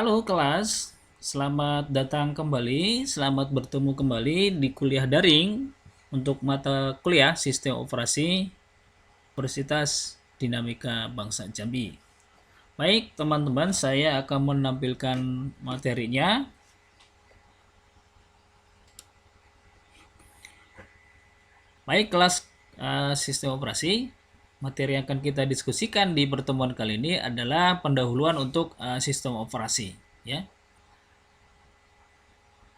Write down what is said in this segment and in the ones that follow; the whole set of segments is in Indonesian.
Halo kelas, selamat datang kembali, selamat bertemu kembali di kuliah daring untuk mata kuliah Sistem Operasi Universitas Dinamika Bangsa Jambi. Baik teman-teman, saya akan menampilkan materinya. Baik kelas Sistem Operasi, materi yang akan kita diskusikan di pertemuan kali ini adalah pendahuluan untuk sistem operasi, ya.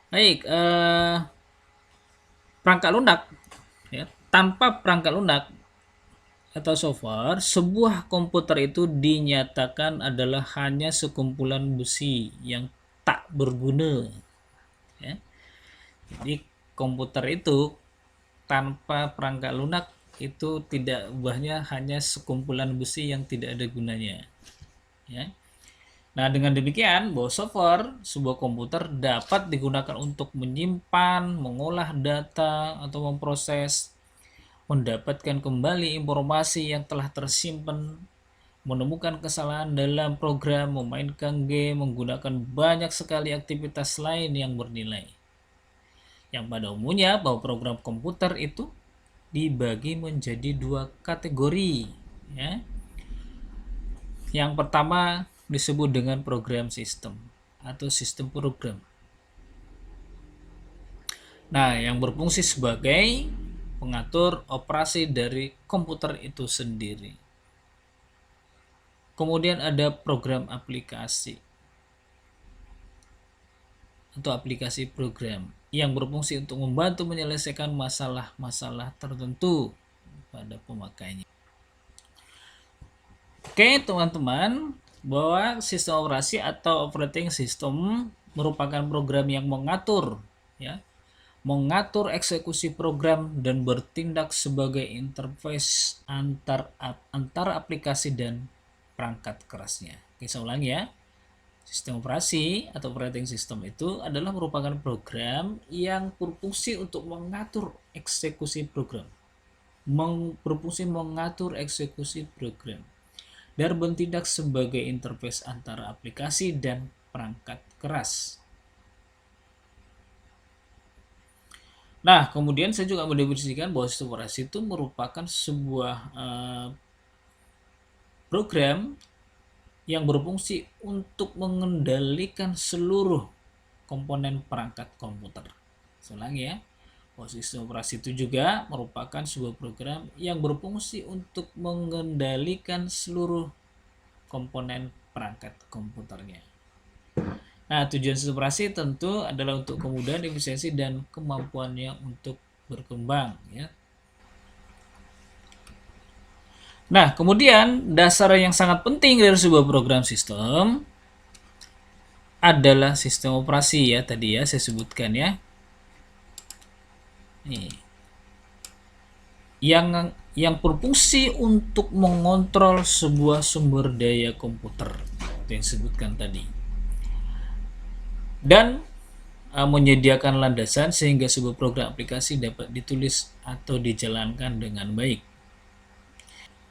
Baik, perangkat lunak, ya. Tanpa perangkat lunak atau software, sebuah komputer itu dinyatakan adalah hanya sekumpulan besi yang tak berguna, ya. Jadi komputer itu tanpa perangkat lunak itu tidak ubahnya hanya sekumpulan besi yang tidak ada gunanya, ya. Nah, dengan demikian, bahwa software sebuah komputer dapat digunakan untuk menyimpan, mengolah data, atau memproses, mendapatkan kembali informasi yang telah tersimpan, menemukan kesalahan dalam program, memainkan game, menggunakan banyak sekali aktivitas lain yang bernilai. Yang pada umumnya bahwa program komputer itu dibagi menjadi dua kategori, ya. Yang pertama disebut dengan program sistem atau sistem program. Nah, yang berfungsi sebagai pengatur operasi dari komputer itu sendiri. Kemudian ada program aplikasi atau aplikasi program yang berfungsi untuk membantu menyelesaikan masalah-masalah tertentu pada pemakainya. Oke, teman-teman, bahwa sistem operasi atau operating system merupakan program yang mengatur, ya, mengatur eksekusi program dan bertindak sebagai interface antar aplikasi dan perangkat kerasnya. Oke, saya ulangi ya. Sistem operasi atau operating system itu adalah merupakan program yang berfungsi untuk mengatur eksekusi program. Berfungsi mengatur eksekusi program dan bertindak sebagai interface antara aplikasi dan perangkat keras. Nah, kemudian saya juga mendefinisikan bahwa sistem operasi itu merupakan sebuah program yang berfungsi untuk mengendalikan seluruh komponen perangkat komputer. Saya ulangi ya, bahwa sistem operasi itu juga merupakan sebuah program yang berfungsi untuk mengendalikan seluruh komponen perangkat komputernya. Nah, tujuan sistem operasi tentu adalah untuk kemudahan, efisiensi, dan kemampuannya untuk berkembang, ya. Nah, kemudian dasar yang sangat penting dari sebuah program sistem adalah sistem operasi, ya, tadi ya saya sebutkan ya. Nih. Yang berfungsi untuk mengontrol sebuah sumber daya komputer, itu yang disebutkan tadi. Dan menyediakan landasan sehingga sebuah program aplikasi dapat ditulis atau dijalankan dengan baik.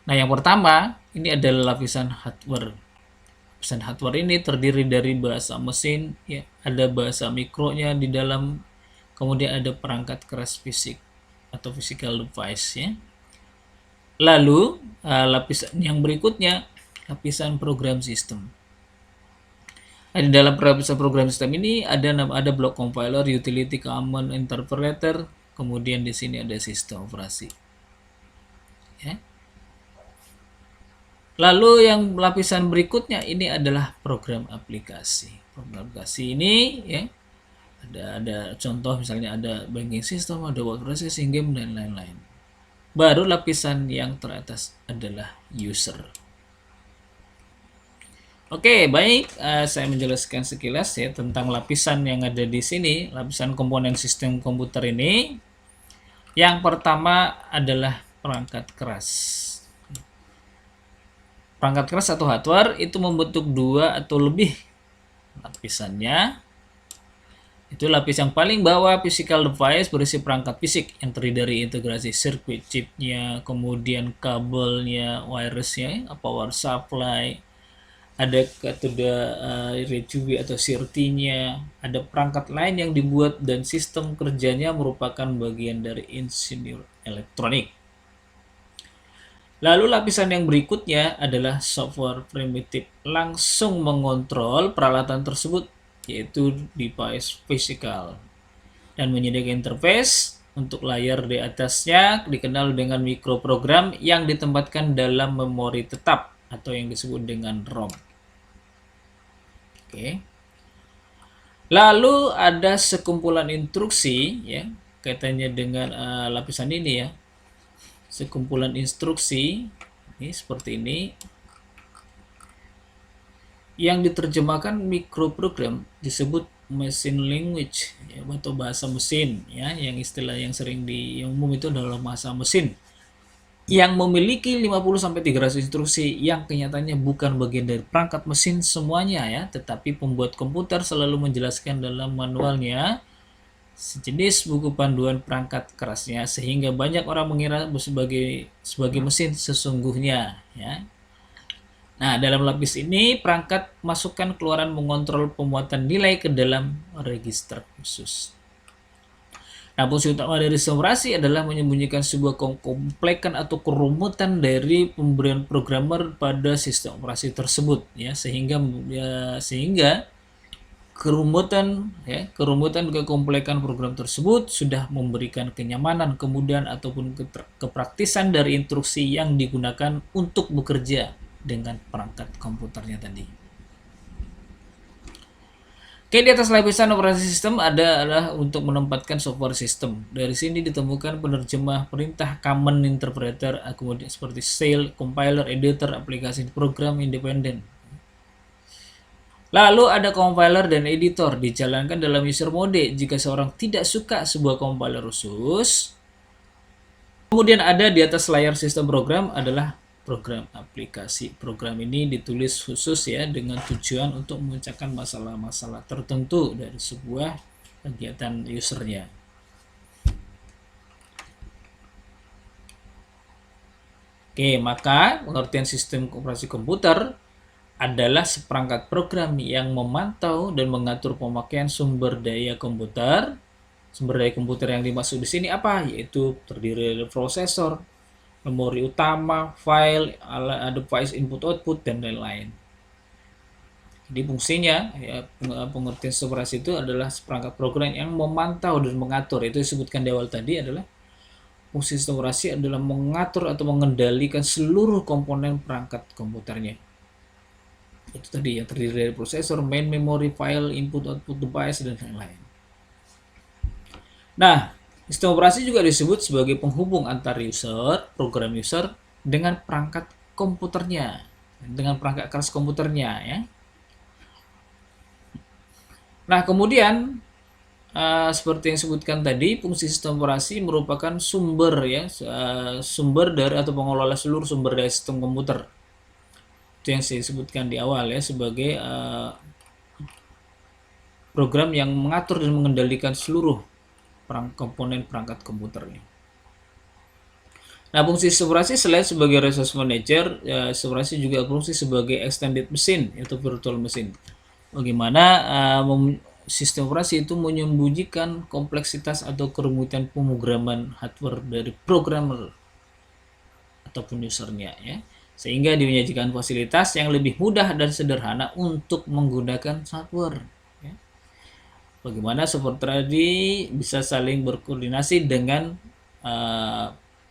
Nah, yang pertama ini adalah lapisan hardware. Lapisan hardware ini terdiri dari bahasa mesin, ya, ada bahasa mikronya di dalam, kemudian ada perangkat keras fisik atau physical device, ya. Lalu lapisan yang berikutnya lapisan program sistem. Nah, di dalam lapisan program sistem ini ada block compiler, utility, command interpreter, kemudian di sini ada sistem operasi, ya. Lalu yang lapisan berikutnya ini adalah program aplikasi. Program aplikasi ini, ya, ada contoh misalnya ada banking system, ada word processing, game, dan lain-lain. Baru lapisan yang teratas adalah user. Oke, baik, saya menjelaskan sekilas ya tentang lapisan yang ada di sini, lapisan komponen sistem komputer ini. Yang pertama adalah perangkat keras. Perangkat keras atau hardware itu membentuk dua atau lebih lapisannya. Itu lapis yang paling bawah, physical device, berisi perangkat fisik yang terdiri dari integrasi sirkuit chipnya, kemudian kabelnya, wirelessnya, power supply, ada metode retrieve atau CRT-nya, ada perangkat lain yang dibuat dan sistem kerjanya merupakan bagian dari insinyur elektronik. Lalu lapisan yang berikutnya adalah software primitif, langsung mengontrol peralatan tersebut, yaitu device physical, dan menyediakan interface untuk layar di atasnya dikenal dengan mikroprogram yang ditempatkan dalam memori tetap atau yang disebut dengan ROM. Oke. Lalu ada sekumpulan instruksi ya kaitannya dengan lapisan ini ya. Sekumpulan instruksi ini seperti ini yang diterjemahkan mikroprogram disebut machine language ya, atau bahasa mesin ya, yang istilah yang sering yang umum itu adalah bahasa mesin yang memiliki 50-300 instruksi yang kenyataannya bukan bagian dari perangkat mesin semuanya ya, tetapi pembuat komputer selalu menjelaskan dalam manualnya sejenis buku panduan perangkat kerasnya sehingga banyak orang mengira sebagai mesin sesungguhnya ya. Nah, dalam lapis ini perangkat masukkan keluaran mengontrol pemuatan nilai ke dalam register khusus. Nah, fungsi utama dari sistem operasi adalah menyembunyikan sebuah kekomplekan atau kerumutan dari pemberian programmer pada sistem operasi tersebut ya, sehingga kerumutan kekomplekan program tersebut sudah memberikan kenyamanan, kemudahan ataupun kepraktisan dari instruksi yang digunakan untuk bekerja dengan perangkat komputernya tadi. Oke, di atas lapisan operasi sistem adalah untuk menempatkan software system. Dari sini ditemukan penerjemah perintah, command interpreter, kemudian seperti shell, compiler, editor, aplikasi program independen. Lalu ada compiler dan editor dijalankan dalam user mode jika seorang tidak suka sebuah compiler khusus. Kemudian ada di atas layar sistem program adalah program aplikasi. Program ini ditulis khusus ya dengan tujuan untuk memecahkan masalah-masalah tertentu dari sebuah kegiatan usernya. Oke, maka pengertian sistem operasi komputer adalah seperangkat program yang memantau dan mengatur pemakaian sumber daya komputer. Sumber daya komputer yang dimaksud di sini apa? Yaitu terdiri dari prosesor, memori utama, file, ada device input-output, dan lain-lain. Jadi fungsinya, ya, pengertian operasi itu adalah seperangkat program yang memantau dan mengatur. Itu disebutkan di awal tadi adalah fungsi sistem operasi adalah mengatur atau mengendalikan seluruh komponen perangkat komputernya. Itu tadi yang terdiri dari prosesor, main memory, file, input-output device, dan lain-lain. Nah, sistem operasi juga disebut sebagai penghubung antar program user, dengan perangkat komputernya, dengan perangkat keras komputernya ya. Nah, kemudian seperti yang disebutkan tadi, fungsi sistem operasi merupakan sumber dari atau pengelola seluruh sumber daya sistem komputer. Itu yang saya sebutkan di awal ya, sebagai program yang mengatur dan mengendalikan seluruh komponen perangkat komputernya. Nah, fungsi sistem operasi selain sebagai resource manager, sistem operasi juga berfungsi sebagai extended machine atau virtual machine. Bagaimana sistem operasi itu menyembunyikan kompleksitas atau kerumitan pemrograman hardware dari programmer ataupun usernya ya, sehingga menyajikan fasilitas yang lebih mudah dan sederhana untuk menggunakan software. Bagaimana software tadi bisa saling berkoordinasi dengan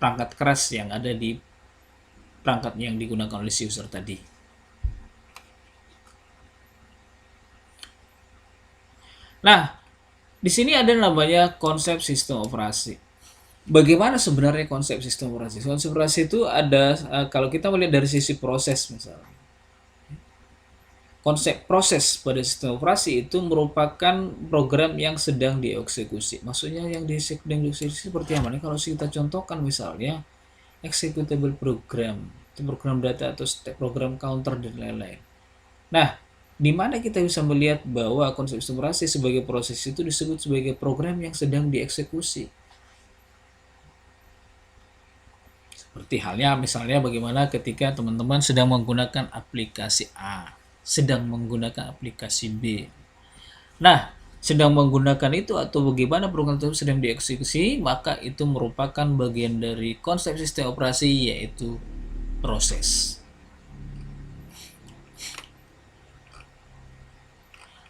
perangkat keras yang ada di perangkat yang digunakan oleh si user tadi. Nah, di sini ada namanya konsep sistem operasi. Bagaimana sebenarnya konsep sistem operasi? Konsep operasi itu ada kalau kita melihat dari sisi proses misalnya. Konsep proses pada sistem operasi itu merupakan program yang sedang dieksekusi. Maksudnya yang dieksekusi seperti apa? Kalau kita contohkan misalnya executable program, program data atau program counter dan lain-lain. Nah, di mana kita bisa melihat bahwa konsep sistem operasi sebagai proses itu disebut sebagai program yang sedang dieksekusi. Seperti halnya misalnya bagaimana ketika teman-teman sedang menggunakan aplikasi A. sedang menggunakan aplikasi B. Nah, sedang menggunakan itu atau bagaimana program tersebut sedang dieksekusi, maka itu merupakan bagian dari konsep sistem operasi, yaitu proses.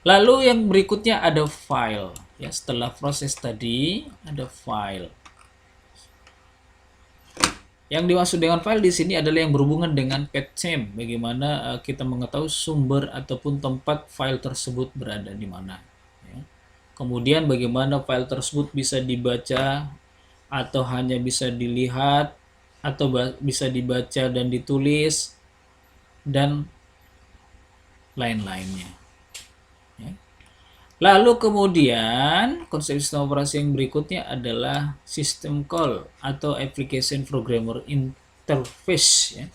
Lalu yang berikutnya ada file. Ya, setelah proses tadi ada file. Yang dimaksud dengan file di sini adalah yang berhubungan dengan path-name. Bagaimana kita mengetahui sumber ataupun tempat file tersebut berada di mana. Ya. Kemudian bagaimana file tersebut bisa dibaca atau hanya bisa dilihat atau bisa dibaca dan ditulis dan lain-lainnya. Lalu kemudian konsep sistem operasi yang berikutnya adalah system call atau application programmer interface. Ya.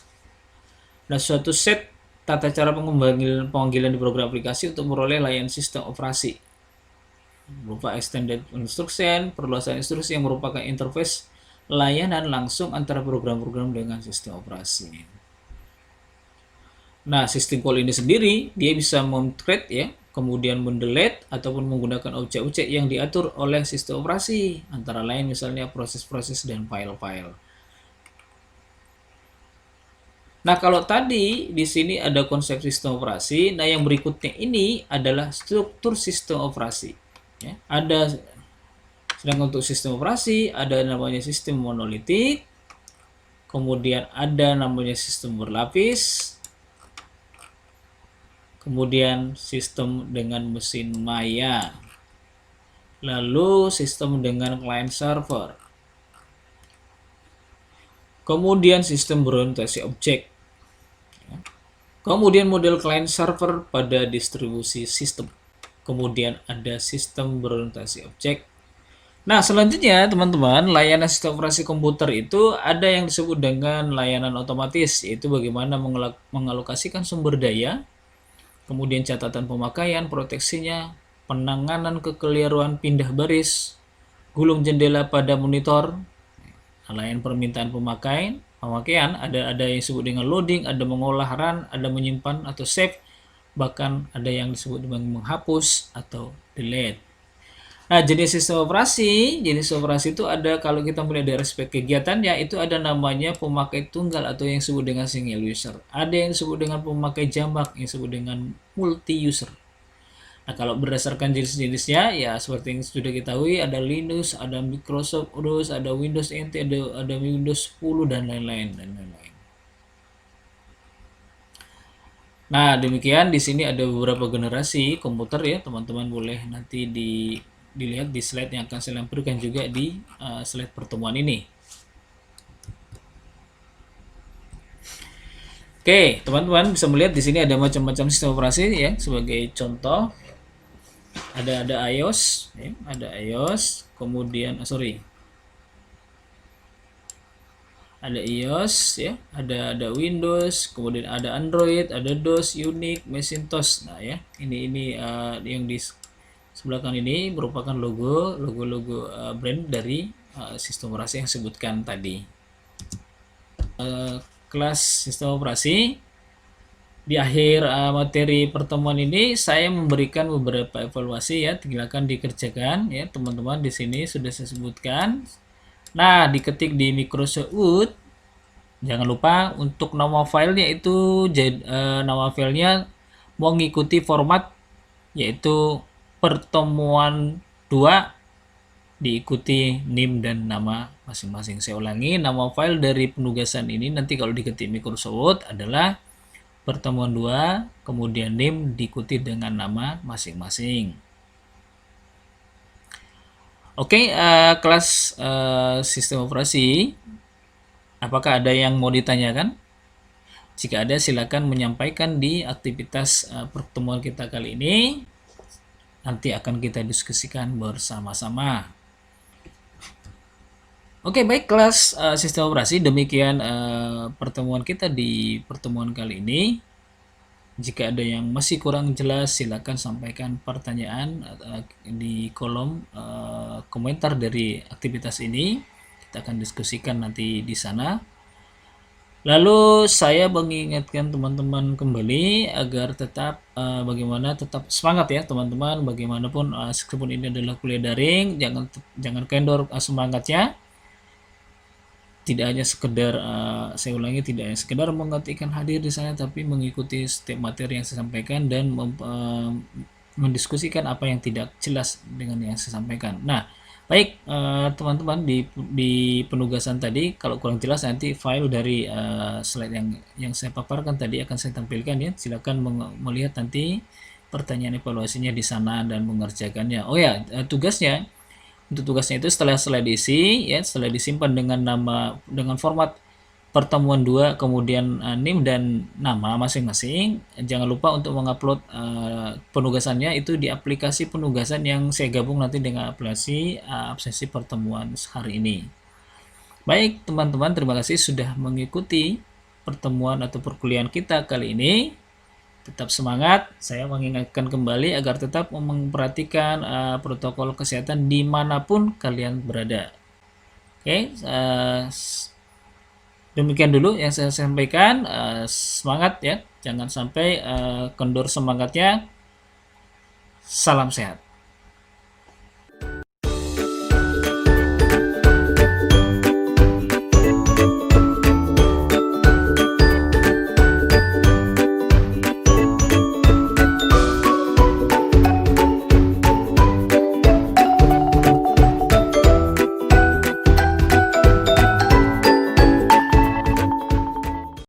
Nah, suatu set tata cara pemanggilan di program aplikasi untuk memperoleh layanan sistem operasi berupa extended instruction, perluasan instruksi yang merupakan interface layanan langsung antara program-program dengan sistem operasi. Nah, sistem call ini sendiri dia bisa mem-create ya, kemudian mendelete ataupun menggunakan objek-objek yang diatur oleh sistem operasi, antara lain misalnya proses-proses dan file-file. Nah, kalau tadi di sini ada konsep sistem operasi, nah yang berikutnya ini adalah struktur sistem operasi. Ya, sedangkan untuk sistem operasi ada namanya sistem monolitik, kemudian ada namanya sistem berlapis, kemudian sistem dengan mesin maya, lalu sistem dengan client server, kemudian sistem berorientasi objek, kemudian model client server pada distribusi sistem, kemudian ada sistem berorientasi objek. Nah, selanjutnya teman-teman, layanan sistem operasi komputer itu ada yang disebut dengan layanan otomatis, yaitu bagaimana mengalokasikan sumber daya, kemudian catatan pemakaian, proteksinya, penanganan kekeliruan pindah baris, gulung jendela pada monitor, layanan permintaan pemakaian, ada yang disebut dengan loading, ada mengolah run, ada menyimpan atau save, bahkan ada yang disebut dengan menghapus atau delete. Nah, jenis operasi itu ada, kalau kita melihat dari aspek kegiatannya, itu ada namanya pemakai tunggal atau yang disebut dengan single user. Ada yang disebut dengan pemakai jamak, yang disebut dengan multi user. Nah, kalau berdasarkan jenis-jenisnya, ya seperti yang sudah kita ketahui, ada Linux, ada Microsoft Windows, ada Windows NT, ada Windows 10 dan lain-lain. Nah, demikian di sini ada beberapa generasi komputer ya, teman-teman boleh nanti dilihat di slide yang akan saya lampirkan juga di slide pertemuan ini. Oke, teman-teman bisa melihat di sini ada macam-macam sistem operasi ya. Sebagai contoh, ada iOS, ya, ada iOS, kemudian ada iOS ya, ada Windows, kemudian ada Android, ada DOS, Unix, Macintosh. Nah ya, ini yang di sebelah kanan ini merupakan logo brand dari sistem operasi yang disebutkan tadi. Kelas sistem operasi di akhir materi pertemuan ini saya memberikan beberapa evaluasi ya, silakan dikerjakan ya teman-teman. Di sini sudah saya sebutkan. Nah, diketik di Microsoft Word. Jangan lupa untuk nama filenya itu nama filenya mengikuti format yaitu pertemuan 2 diikuti NIM dan nama masing-masing. Saya ulangi, nama file dari penugasan ini nanti kalau diketik Microsoft Word adalah pertemuan 2, kemudian NIM diikuti dengan nama masing-masing. Oke, kelas sistem operasi, apakah ada yang mau ditanyakan? Jika ada, silakan menyampaikan di aktivitas pertemuan kita kali ini. Nanti akan kita diskusikan bersama-sama. Oke, baik kelas sistem operasi, demikian pertemuan kita di pertemuan kali ini. Jika ada yang masih kurang jelas, silakan sampaikan pertanyaan di kolom komentar dari aktivitas ini. Kita akan diskusikan nanti di sana. Lalu saya mengingatkan teman-teman kembali agar tetap bagaimana tetap semangat ya teman-teman, bagaimanapun meskipun ini adalah kuliah daring, jangan kendor semangatnya. Tidak hanya sekedar saya ulangi, tidak hanya sekedar mengetikkan hadir di sana, tapi mengikuti setiap materi yang saya sampaikan dan mendiskusikan apa yang tidak jelas dengan yang saya sampaikan. Nah, baik teman-teman, di penugasan tadi kalau kurang jelas nanti file dari slide yang saya paparkan tadi akan saya tampilkan ya. Silakan melihat nanti pertanyaan evaluasinya di sana dan mengerjakannya. Oh ya, tugasnya untuk tugasnya itu setelah diisi ya, setelah disimpan dengan format pertemuan 2 kemudian NIM dan nama masing-masing, jangan lupa untuk mengupload penugasannya itu di aplikasi penugasan yang saya gabung nanti dengan aplikasi absensi pertemuan hari ini. Baik teman-teman, terima kasih sudah mengikuti pertemuan atau perkuliahan kita kali ini. Tetap semangat, saya mengingatkan kembali agar tetap memperhatikan protokol kesehatan dimanapun kalian berada. Oke, demikian dulu yang saya sampaikan. Semangat ya, jangan sampai kendor semangatnya. Salam sehat.